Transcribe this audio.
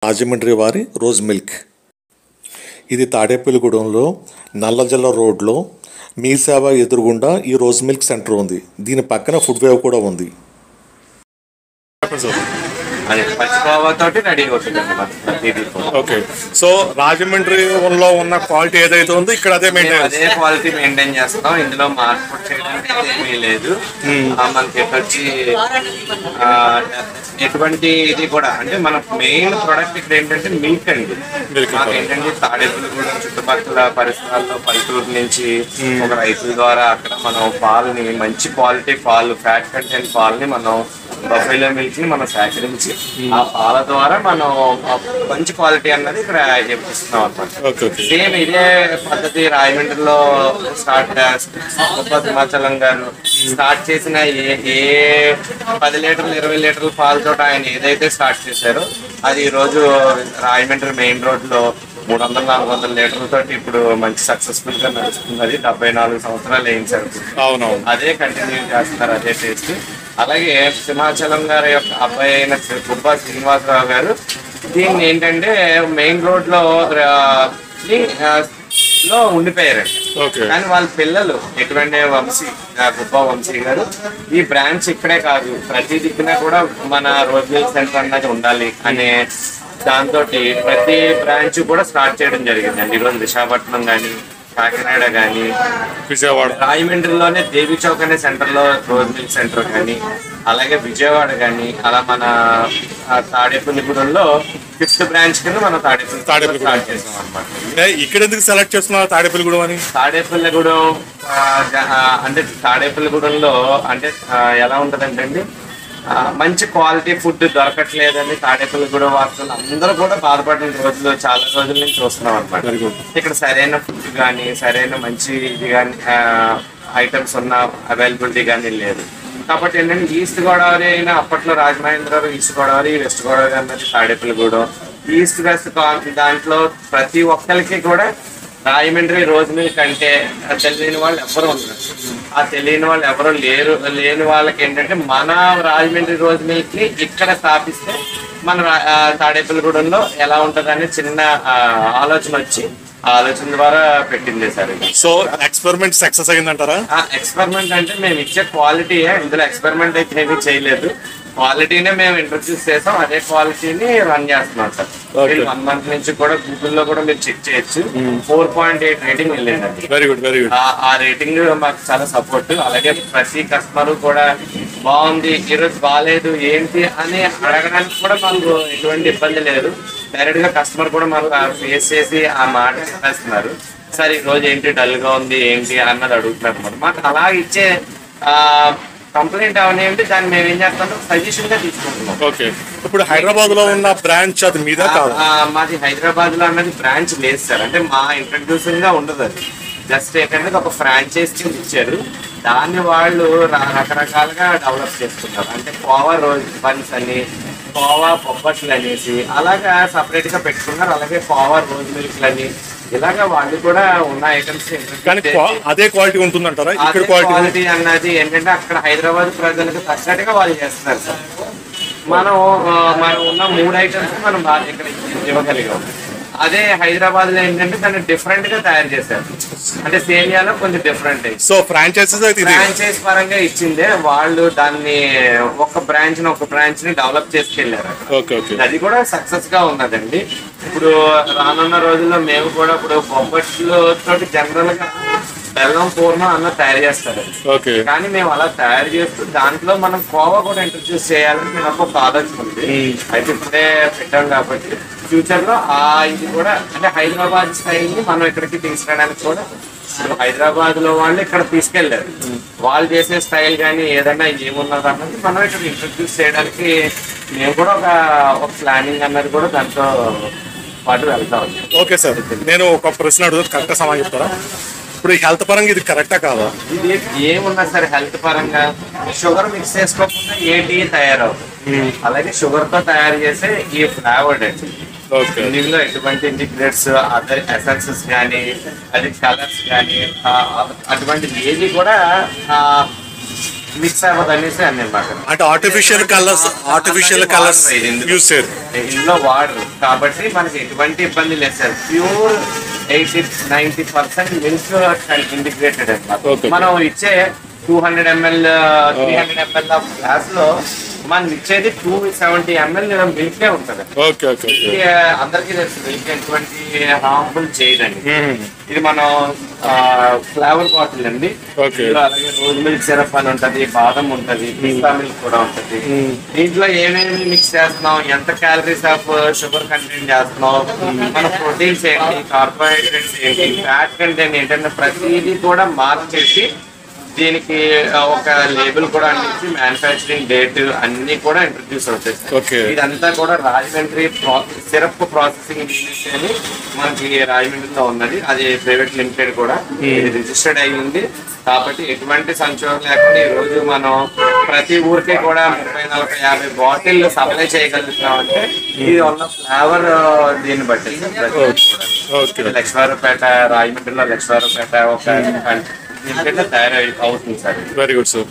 రాజమండ్రి వారి rose milk. ఇది తాడేపల్లిగూడెంలో నల్లజల్ల రోడ్లో మీ సేవ ఎదురుగుండా ఈ రోజ్ మిల్క్ సెంటర్ ఉంది. దీని పక్కన ఫుడ్ వేవ్ కూడా ఉంది. అది పచ్చికోవాతోటి రెడీ అవుతుంది. ఓకే, సో రాజమండ్రిలో ఉన్న క్వాలిటీ ఏదైతే ఉందో ఇక్కడ అదే క్వాలిటీ మెయింటైన్ చేస్తాం. ఇందులో మార్పు చేయడానికి ఏమీ లేదు. మనకి వచ్చి ఎటువంటి ఇది కూడా అంటే మన మెయిన్ ప్రొడక్ట్ ఇక్కడ ఏంటంటే మిల్క్ అండి. మాకు ఏంటంటే తాడేపల్లిగూడెం చుట్టుపక్కల పరిసరాల్లో పల్లెటూరు నుంచి ఒక రైతుల ద్వారా అక్కడ మనం పాలని మంచి క్వాలిటీ పాలు ఫ్యాట్ కంటెంట్ పాలని మనం బఫెలో మిల్క్ ని మనం సేకరించి ఆ పాల ద్వారా మనం మంచి క్వాలిటీ అన్నది ఇక్కడ ఇస్తున్నాం అన్నమాట. సేమ్ ఇదే పద్ధతి రాజమండ్రిలో సింహాచలం గారు స్టార్ట్ చేసిన ఏ 10 లీటర్లు 20 లీటర్ల పాలతో ఆయన ఏదైతే స్టార్ట్ చేశారో అది ఈ రోజు రాజమండ్రి మెయిన్ రోడ్ లో 300-400 లీటర్లతో ఇప్పుడు మంచి సక్సెస్ఫుల్ గా నడుస్తుంది. అది 74 సంవత్సరాలు వేయించారు. అదే కంటిన్యూ చేస్తున్నారు, అదే టేస్ట్. అలాగే సింహాచలం గారి యొక్క అబ్బాయి అయిన గుబ్బా శ్రీనివాసరావు గారు దీన్ని ఏంటంటే మెయిన్ రోడ్ లో ఉండిపోయారండి. కానీ వాళ్ళ పిల్లలు ఎటువంటి గుబ్బా వంశీ గారు ఈ బ్రాంచ్ ఇక్కడే కాదు ప్రతి దిక్కున కూడా మన రోజ్ మిల్క్ సెంటర్ అన్నది ఉండాలి అనే దాంతో ప్రతి బ్రాంచ్ కూడా స్టార్ట్ చేయడం జరిగిందండి. ఈరోజు విశాఖపట్నం కానీ కాకినాడ కానీ విజయవాడ రాజమండ్రిలోనే దేవి చౌక్ అనే సెంటర్ లో రోజ్ మిల్క్ సెంటర్ కానీ అలాగే విజయవాడ కానీ అలా మన తాడేపల్లిగూడెంలో 5th బ్రాంచ్ కింద మనం తాడేపల్లి స్టార్ట్ చేసాం అనమాట. ఇక్కడ ఎందుకు సెలెక్ట్ చేస్తున్నా తాడేపల్లిగూడెం అని? తాడేపల్లిగూడెం అంటే తాడేపల్లిగూడెంలో అంటే ఎలా ఉంటదంటే అండి మంచి క్వాలిటీ ఫుడ్ దొరకట్లేదని తాడేపల్లిగూడెం వాసులు అందరూ కూడా బాధపడిన రోజులు చాలా రోజుల నుంచి చూస్తున్నాం అనమాట. ఇక్కడ సరైన ఫుడ్ కానీ సరైన మంచి ఇది కానీ ఐటమ్స్ ఉన్న అవైలబిలిటీ కానీ లేదు. కాబట్టి ఏంటంటే ఈస్ట్ గోదావరి అయినా అప్పట్లో రాజమహేంద్రవరం, ఈస్ట్ గోదావరి, వెస్ట్ గోదావరి అన్నది తాడేపల్లిగూడెం. ఈస్ట్ వెస్ట్ దాంట్లో ప్రతి ఒక్కరికి కూడా రాజమండ్రి రోజ్ మిల్క్ అంటే తెలియని వాళ్ళు ఎవరు ఉన్నారు. ఆ తెలియని వాళ్ళు ఎవరు లేని వాళ్ళకి ఏంటంటే మన రాజమండ్రి రోజ్ మిల్క్ ని ఇక్కడ స్థాపిస్తే మన తాడేపల్లిగూడెంలో ఎలా ఉంటుందని చిన్న ఆలోచన వచ్చి ఆలోచన ద్వారా పెట్టింది సార్. సో ఎక్స్పెరిమెంట్ సక్సెస్ అయిందంటారా? ఎక్స్పెరిమెంట్ అంటే మేము ఇచ్చే క్వాలిటీ, ఇందులో ఎక్స్పెరిమెంట్ అయితే ఏమీ చేయలేదు. క్వాలిటీనే మేము ఇంట్రొడ్యూస్ చేసాం, అదే క్వాలిటీని రన్ చేస్తున్నాం సార్. 1 month నుంచి కూడా గూగుల్లో కూడా మీరు చెక్ చేయొచ్చు. 4.8 రేటింగ్ వెళ్ళిందండి. Very good, very good. ఆ రేటింగ్ మాకు చాలా సపోర్ట్. అలాగే ప్రతి కస్టమర్ కూడా బాగుంది, ఈరోజు బాగాలేదు ఏంటి అని అడగడానికి కూడా మాకు ఎటువంటి ఇబ్బంది లేదు. డైరెక్ట్ గా కస్టమర్ కూడా మాకు ఫేస్ చేసి ఆ మాట చెప్పేస్తున్నారు. సార్ ఈ రోజు ఏంటి డల్ గా ఉంది ఏంటి అన్నది అడుగుతున్నారు అనమాట. మాకు అలా ఇచ్చే కంప్లైంట్ అవన్నీ దాన్ని మేము ఏం చేస్తాం సజెషన్ గా తీసుకుంటున్నాం. ఓకే, ఇప్పుడు హైదరాబాద్ లో ఉన్న బ్రాంచ్ అది మీద కాదు? మాది హైదరాబాద్ లో అన్నది బ్రాంచ్ లేదు సార్. అంటే మా ఇంట్రడ్యూసింగ్ గా ఉండదు, అది జస్ట్ ఏంటంటే ఒక ఫ్రాంచైజ్ కింద ఇచ్చారు. దాన్ని వాళ్ళు రకరకాలుగా డెవలప్ చేసుకున్నారు. అంటే కోవా రోజ్ బన్స్ అని, కోవా బొబ్బట్లు అనేసి అలాగా సపరేట్ గా పెట్టుకున్నారు. అలాగే కోవా రోజ్ మిల్క్ అని ఇలాగా వాళ్ళు కూడా ఉన్న ఐటమ్స్. కానీ అదే క్వాలిటీ ఉంటుందంటారా? ఇక్కడ క్వాలిటీ అన్నది ఏంటంటే అక్కడ హైదరాబాద్ ప్రజలకు తగ్గట్టుగా వాళ్ళు చేస్తున్నారు సార్. మనం ఉన్న 3 ఐటమ్స్ మనం బాగా ఇక్కడ ఇవ్వగలిగాం. అదే హైదరాబాద్ లో ఏంటంటే దాన్ని డిఫరెంట్ గా తయారు చేశారు. అంటే సేమియాలో కొంచెం డిఫరెంట్. సో ఫ్రాంచైజ్ పరంగా ఇచ్చిందే వాళ్ళు దాన్ని ఒక బ్రాంచ్ ని డెవలప్ చేసుకెళ్లారు. అది కూడా సక్సెస్ గా ఉన్నదండి. ఇప్పుడు రానున్న రోజుల్లో మేము కూడా ఇప్పుడు బొబ్బట్లు తోటి జనరల్ గా బెల్లం పూర్ణం అన్న తయారు చేస్తారు. కానీ మేము అలా తయారు చేస్తూ దాంట్లో మనం కోవా కూడా ఇంట్రడ్యూస్ చేయాలని నాకు ఒక ఆలోచన ఉంది. అయితే ఇప్పుడే పెట్టాం కాబట్టి ఫ్యూచర్ లో ఇది కూడా అంటే హైదరాబాద్ స్టైల్ ని మనం ఇక్కడికి తీసుకురావడానికి కూడా హైదరాబాద్ లో వాళ్ళు ఇక్కడ తీసుకెళ్లారు. వాళ్ళు చేసే స్టైల్ కానీ ఏదైనా ఏమున్నది అన్నది మనం ఇక్కడ ఇంట్రడ్యూస్ చేయడానికి మేము కూడా ఒక ప్లానింగ్ అన్నది కూడా దాంతో పాటు వెళ్తాం. ఓకే సార్, నేను ఒక ప్రశ్న అడుగుతాను, కరెక్ట్ సమాధానం చెప్తారా? ఇప్పుడు హెల్త్ పరంగా ఇది కరెక్టా కాదా? ఇది ఏమున్నా సరే హెల్త్ పరంగా షుగర్ మిక్స్ చేసుకోకుండా ఏ టీ తయారవుతుంది. అలాగే షుగర్ తో తయారు చేసే ఈ ఫ్లేవర్డ్ అండి. దీనిలో ఎటువంటి ఇంటిగ్రేట్స్ అదర్ ఎసెన్సెస్ కానీ అది కలర్స్ కానీ అటువంటి ఏది కూడా మిక్స్ అవ్వదు అనేసి అని అనమాట. అంటే ఆర్టిఫిషియల్ కలర్స్ యూస్ చేయరు ఇందులో వాడరు కాబట్టి మనకి ఎటువంటి ఇబ్బంది లేదు సార్. ప్యూర్ 80-90% మిల్క్ ఇంటిగ్రేటెడ్ అనమాట. మనం ఇచ్చే 200 ml 300 ml ఆఫ్ గ్లాస్ లో మనం ఇచ్చేది 270 ml మిల్కే ఉంటుంది. అందరికీ తెలుసు మిల్క్ ఎటువంటి హార్మ్ఫుల్ చేయదండి. ఇది మనం ఫ్లేవర్ బాటిల్ అండి. అలాగే రోజ్ మిల్క్ సిరప్ అని ఉంటది, బాదం ఉంటది, పిస్తా మిల్క్ కూడా ఉంటది. దీంట్లో ఏమేమి మిక్స్ చేస్తున్నాం, ఎంత క్యాలరీస్ ఆఫ్ షుగర్ కంటెంట్ చేస్తున్నాం, మన ప్రోటీన్స్ ఏంటి, కార్బోహైడ్రేట్స్ ఏంటి, ఫ్యాట్ కంటెంట్ ఏంటంటే ప్రతిదీ కూడా మార్క్ చేసి దీనికి ఒక లేబుల్ కూడా అందించి మ్యానుఫ్యాక్చరింగ్ డేట్ అన్ని కూడా ఇంట్రడ్యూస్ అవుతాయి. ఇదంతా కూడా రాజమండ్రి సిరప్ ప్రాసెసింగ్ ఇండస్ట్రీ అని మనకి రాజమండ్రిలో ఉన్నది. అది ప్రైవేట్ లిమిటెడ్ కూడా ఇది రిజిస్టర్డ్ అయ్యింది. కాబట్టి ఎటువంటి సంక్షోభం లేకుండా ఈ రోజు మనం ప్రతి ఊరికి కూడా 30-40-50 బాటిల్ సప్లై చేయగలుగుతున్నాం. అంటే ఇది ఉన్న ఫ్లేవర్ దీన్ని బట్టి లక్ష్మారపేట, రాజమండ్రిలో లక్ష్మారపేట ఒక తయారై అవుతుంది సార్. Very good sir.